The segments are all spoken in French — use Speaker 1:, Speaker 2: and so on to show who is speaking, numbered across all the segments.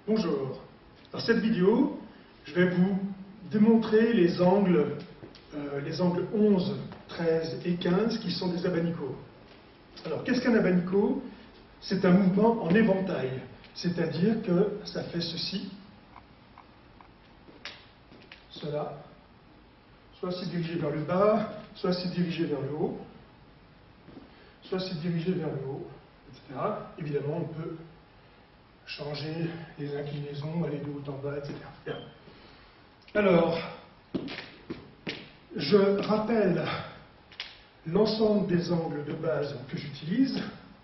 Speaker 1: Bonjour. Dans cette vidéo, je vais vous démontrer les angles 11, 13 et 15 qui sont des abanicots. Alors, qu'est-ce qu'un abanico? C'est un mouvement en éventail, c'est-à-dire que ça fait ceci, cela, soit c'est dirigé vers le bas, soit c'est dirigé vers le haut, soit c'est dirigé vers le haut, etc. Évidemment, on peut changer les inclinaisons, aller de haut en bas, etc. Bien. Alors, je rappelle l'ensemble des angles de base que j'utilise: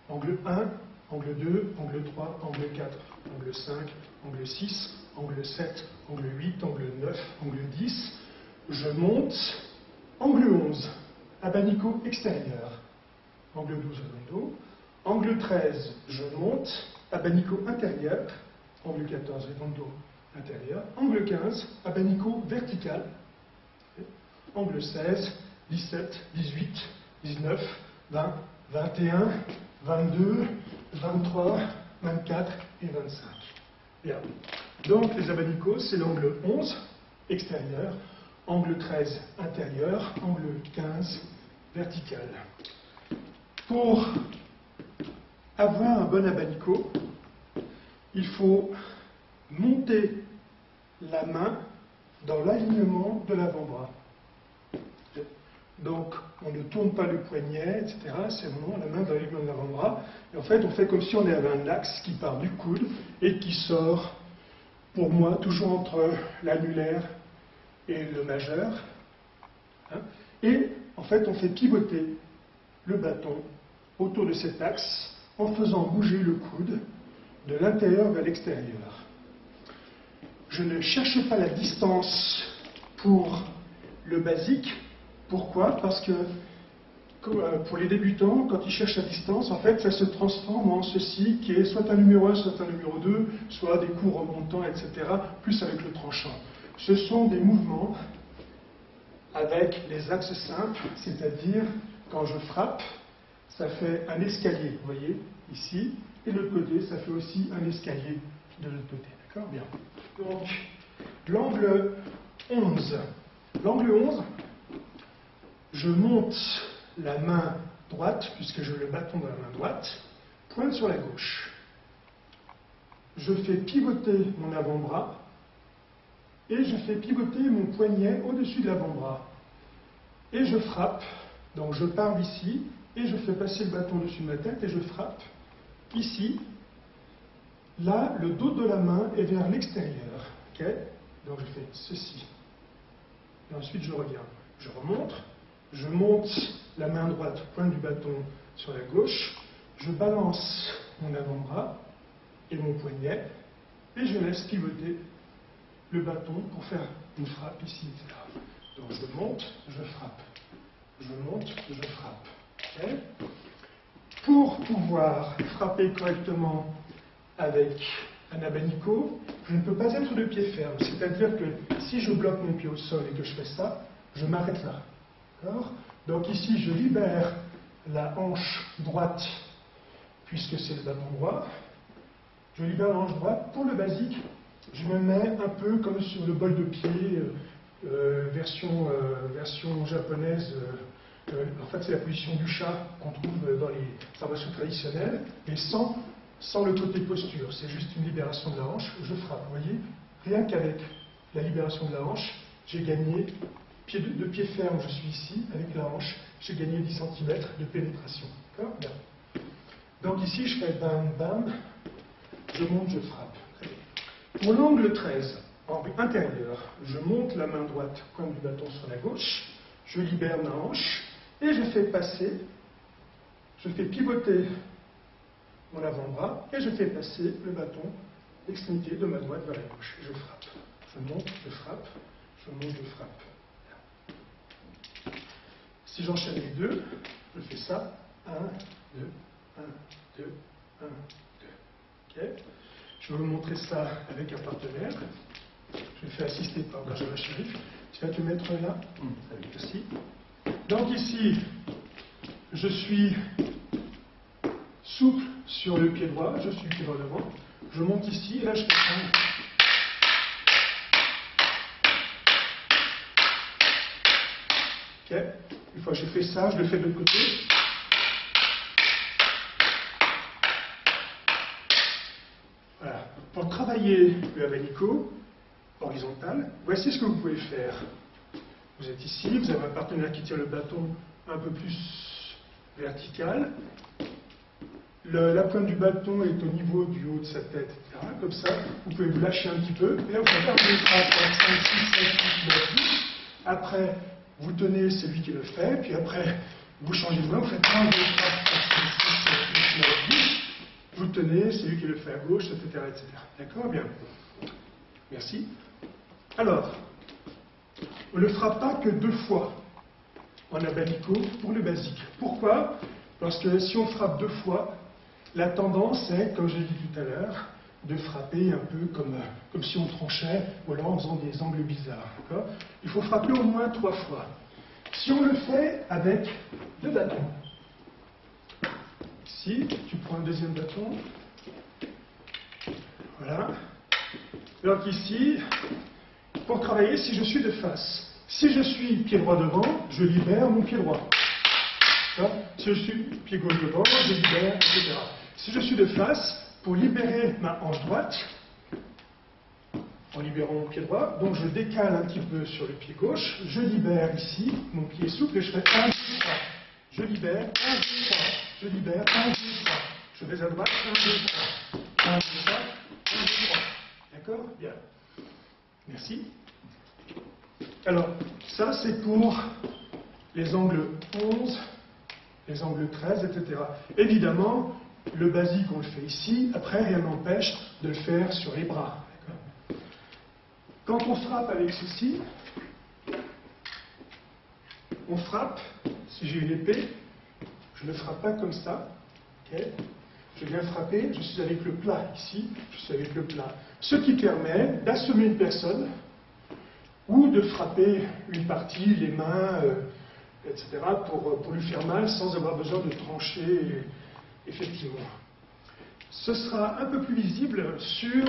Speaker 1: angle 1, angle 2, angle 3, angle 4, angle 5, angle 6, angle 7, angle 8, angle 9, angle 10. Je monte, angle 11, abanico extérieur, angle 12 redondo. Angle 13, je monte, abanico intérieur, angle 14 redondo intérieur. Angle 15, abanico vertical. Angle 16, 17, 18, 19, 20, 21, 22, 23, 24 et 25. Bien. Donc les abanicos, c'est l'angle 11, extérieur, angle 13, intérieur, angle 15, vertical. Pour avoir un bon abanico, il faut monter la main dans l'alignement de l'avant-bras. Donc, on ne tourne pas le poignet, etc. C'est vraiment la main dans l'alignement de l'avant-bras. Et en fait, on fait comme si on avait un axe qui part du coude et qui sort, pour moi, toujours entre l'annulaire et le majeur. Et, en fait, on fait pivoter le bâton autour de cet axe en faisant bouger le coude de l'intérieur vers l'extérieur. Je ne cherche pas la distance pour le basique. Pourquoi? Parce que pour les débutants, quand ils cherchent la distance, en fait, ça se transforme en ceci qui est soit un numéro 1, soit un numéro 2, soit des coups remontants, etc., plus avec le tranchant. Ce sont des mouvements avec les axes simples, c'est-à-dire quand je frappe, ça fait un escalier, vous voyez, ici, et de l'autre côté, ça fait aussi un escalier de l'autre côté. D'accord? Bien. Donc, l'angle 11. L'angle 11, je monte la main droite, puisque j'ai le bâton dans la main droite, pointe sur la gauche. Je fais pivoter mon avant-bras, et je fais pivoter mon poignet au-dessus de l'avant-bras. Et je frappe, donc je pars d'ici, et je fais passer le bâton au-dessus de ma tête, et je frappe ici. Là, le dos de la main est vers l'extérieur. Okay? Donc je fais ceci. Et ensuite je reviens. Je remonte, je monte la main droite, pointe du bâton sur la gauche, je balance mon avant-bras et mon poignet, et je laisse pivoter le bâton pour faire une frappe ici, etc. Donc je monte, je frappe. Je monte, je frappe. Okay? Pour pouvoir frapper correctement avec un abanico, je ne peux pas être de pied ferme. C'est-à-dire que si je bloque mon pied au sol et que je fais ça, je m'arrête là. Donc ici, je libère la hanche droite, puisque c'est le bâton droit. Je libère la hanche droite. Pour le basique, je me mets un peu comme sur le bol de pied, version japonaise. En fait, c'est la position du chat qu'on trouve dans les formations traditionnelles, mais sans le côté posture. C'est juste une libération de la hanche. Je frappe. Vous voyez, rien qu'avec la libération de la hanche, j'ai gagné, de pied ferme, je suis ici, avec la hanche, j'ai gagné 10 cm de pénétration. D'accord? Bien. Donc ici, je fais bam, bam, je monte, je frappe. Pour l'angle 13, angle intérieur, je monte la main droite, pointe du bâton sur la gauche, je libère ma hanche, et je fais passer, je fais pivoter mon avant-bras, et je fais passer le bâton, l'extrémité de ma droite vers la gauche. Je frappe. Je monte, je frappe, je monte, je frappe. Si j'enchaîne les deux, je fais ça. 1, 2, 1, 2, 1, 2. Ok? Je vais vous montrer ça avec un partenaire. Je le fais assister par Benjamin Cherif. Tu vas te mettre là. Merci. Donc ici, je suis souple sur le pied droit, je suis pied vers l'avant. je monte ici, et là je fais ça. Ok. Une fois que j'ai fait ça, je le fais de l'autre côté. Voilà. Pour travailler le abanico horizontal, voici ce que vous pouvez faire. Vous êtes ici, vous avez un partenaire qui tire le bâton un peu plus vertical. La pointe du bâton est au niveau du haut de sa tête, etc. Comme ça, vous pouvez vous lâcher un petit peu. Et là, vous faites un, 2, 3, 4, 5, 6, 7, 8, 9, 10. Après, vous tenez celui qui le fait. Puis après, vous changez de main. Vous faites 1, 2, 3, 4, 5, 6, 7, 8, 9, 10. Vous tenez celui qui le fait à gauche, etc. etc. D'accord? Bien. Merci. Alors, on ne le fera pas que 2 fois en abanico pour le basique. Pourquoi? Parce que si on frappe 2 fois, la tendance est, comme j'ai dit tout à l'heure, de frapper un peu comme si on tranchait, ou alors en faisant des angles bizarres. Il faut frapper au moins 3 fois. Si on le fait avec 2 bâtons, ici, tu prends un deuxième bâton, voilà. Donc ici, pour travailler, si je suis de face, si je suis pied droit devant, je libère mon pied droit. Si je suis pied gauche devant, je libère, etc. Si je suis de face, pour libérer ma hanche droite, en libérant mon pied droit, donc je décale un petit peu sur le pied gauche, je libère ici, mon pied est souple, et je fais 1, 2, 3. Je libère, 1, 2, 3. Je libère, 1, 2, 3. Je vais à droite, 1, 2, 3. 1, 2, 3. 1, 2, 3. D'accord? Bien. Merci. Alors, ça c'est pour les angles 11, les angles 13, etc. Évidemment, le basique on le fait ici, après rien n'empêche de le faire sur les bras. Quand on frappe avec ceci, on frappe, si j'ai une épée, je ne frappe pas comme ça, okay. Je viens frapper, je suis avec le plat ici, je suis avec le plat. Ce qui permet d'assommer une personne, ou de frapper une partie, les mains, etc., pour lui faire mal sans avoir besoin de trancher, effectivement. Ce sera un peu plus visible sur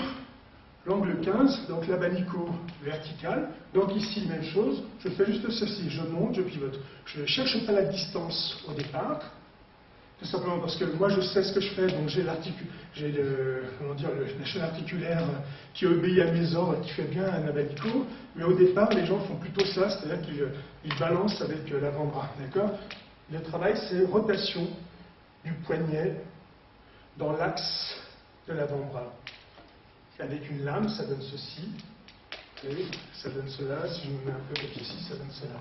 Speaker 1: l'angle 15, donc l'abanico vertical. Donc ici, même chose, je fais juste ceci, je monte, je pivote. Je ne cherche pas la distance au départ, tout simplement parce que moi je sais ce que je fais, donc j'ai la chaîne articulaire qui obéit à mes ordres, qui fait bien un abanico, mais au départ les gens font plutôt ça, c'est-à-dire qu'ils balancent avec l'avant-bras, d'accord? Le travail c'est rotation du poignet dans l'axe de l'avant-bras. Avec une lame, ça donne ceci, et ça donne cela, si je me mets un peu comme ici, ça donne cela.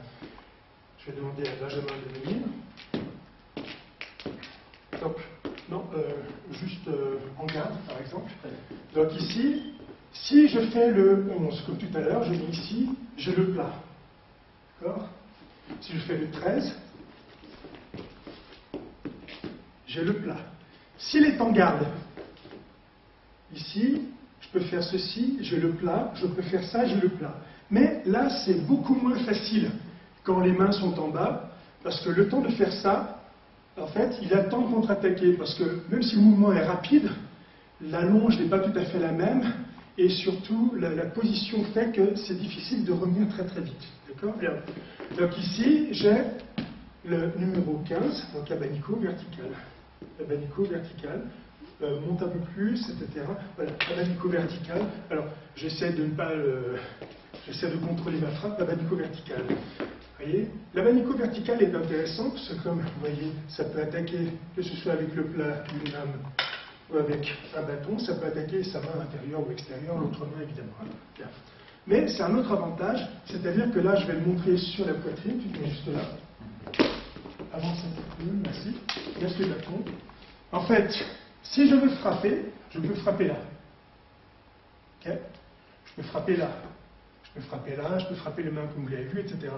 Speaker 1: Je vais demander à Benjamin de venir. Donc, non, juste en garde, par exemple. Donc ici, si je fais le 11, comme tout à l'heure, je mets ici, j'ai le plat. D'accord? Si je fais le 13, j'ai le plat. S'il est en garde, ici, je peux faire ceci, j'ai le plat, je peux faire ça, j'ai le plat. Mais là, c'est beaucoup moins facile quand les mains sont en bas, parce que le temps de faire ça, en fait, il a le temps de contre-attaquer, parce que même si le mouvement est rapide, la longe n'est pas tout à fait la même, et surtout, la position fait que c'est difficile de revenir très très vite. D'accord? Bien. Donc ici, j'ai le numéro 15, donc l'abanico vertical. L'abanico vertical. Monte un peu plus, etc. Voilà, abanico vertical. Alors, j'essaie de ne pas j'essaie de contrôler ma frappe, l'abanico vertical. Vous voyez, l'abanico vertical est intéressant parce que, comme vous voyez, ça peut attaquer, que ce soit avec le plat d'une lame ou avec un bâton, ça peut attaquer sa main intérieure ou extérieure, l'autre main évidemment. Bien. Mais c'est un autre avantage, c'est-à-dire que là, je vais le montrer sur la poitrine, tu te mets juste là. Avance un petit peu, merci. Laisse le bâton. En fait, si je veux frapper, je peux frapper là. Okay? Je peux frapper là. Je peux frapper là, je peux frapper les mains comme vous l'avez vu, etc.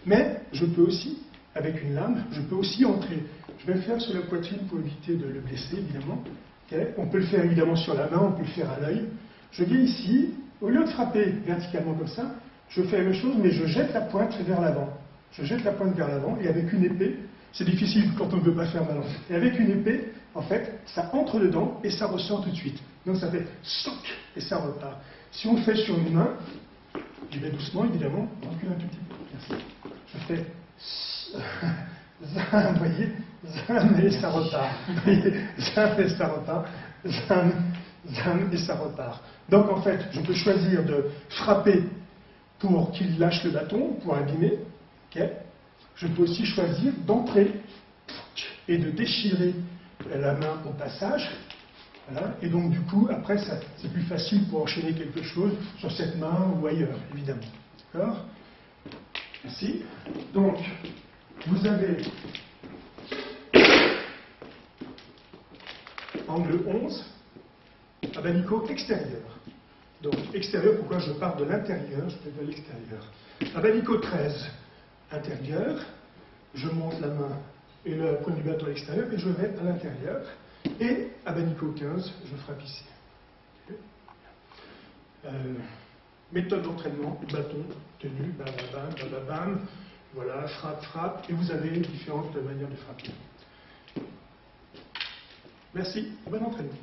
Speaker 1: Mais je peux aussi, avec une lame, je peux aussi entrer. Je vais le faire sur la poitrine pour éviter de le blesser, évidemment. Okay? On peut le faire évidemment sur la main, on peut le faire à l'œil. Je viens ici, au lieu de frapper verticalement comme ça, je fais la même chose, mais je jette la pointe vers l'avant. Je jette la pointe vers l'avant, et avec une épée, c'est difficile quand on ne veut pas faire mal. Et avec une épée, en fait, ça entre dedans et ça ressort tout de suite. Donc ça fait soc et ça repart. Si on le fait sur une main, j'y vais doucement évidemment, on recule un tout petit peu. Merci. Je fais zam, vous voyez, zam et ça repart. Vous voyez, zam et ça repart. Zam, zam et ça repart. Donc en fait, je peux choisir de frapper pour qu'il lâche le bâton, pour abîmer. Okay. Je peux aussi choisir d'entrer et de déchirer la main au passage. Voilà. Et donc du coup, après, c'est plus facile pour enchaîner quelque chose sur cette main ou ailleurs, évidemment. D'accord? Merci. Donc, vous avez angle 11, abanico extérieur. Donc, extérieur, pourquoi je pars de l'intérieur, je vais de l'extérieur. Abanico 13, intérieur, je monte la main et le point du bâton à l'extérieur et je vais à l'intérieur. Et abanico 15, je frappe ici. Méthode d'entraînement, bâton, tenue, bam, bam, bam, bam, bam, voilà, frappe, frappe, et vous avez différentes manières de frapper. Merci, bon entraînement.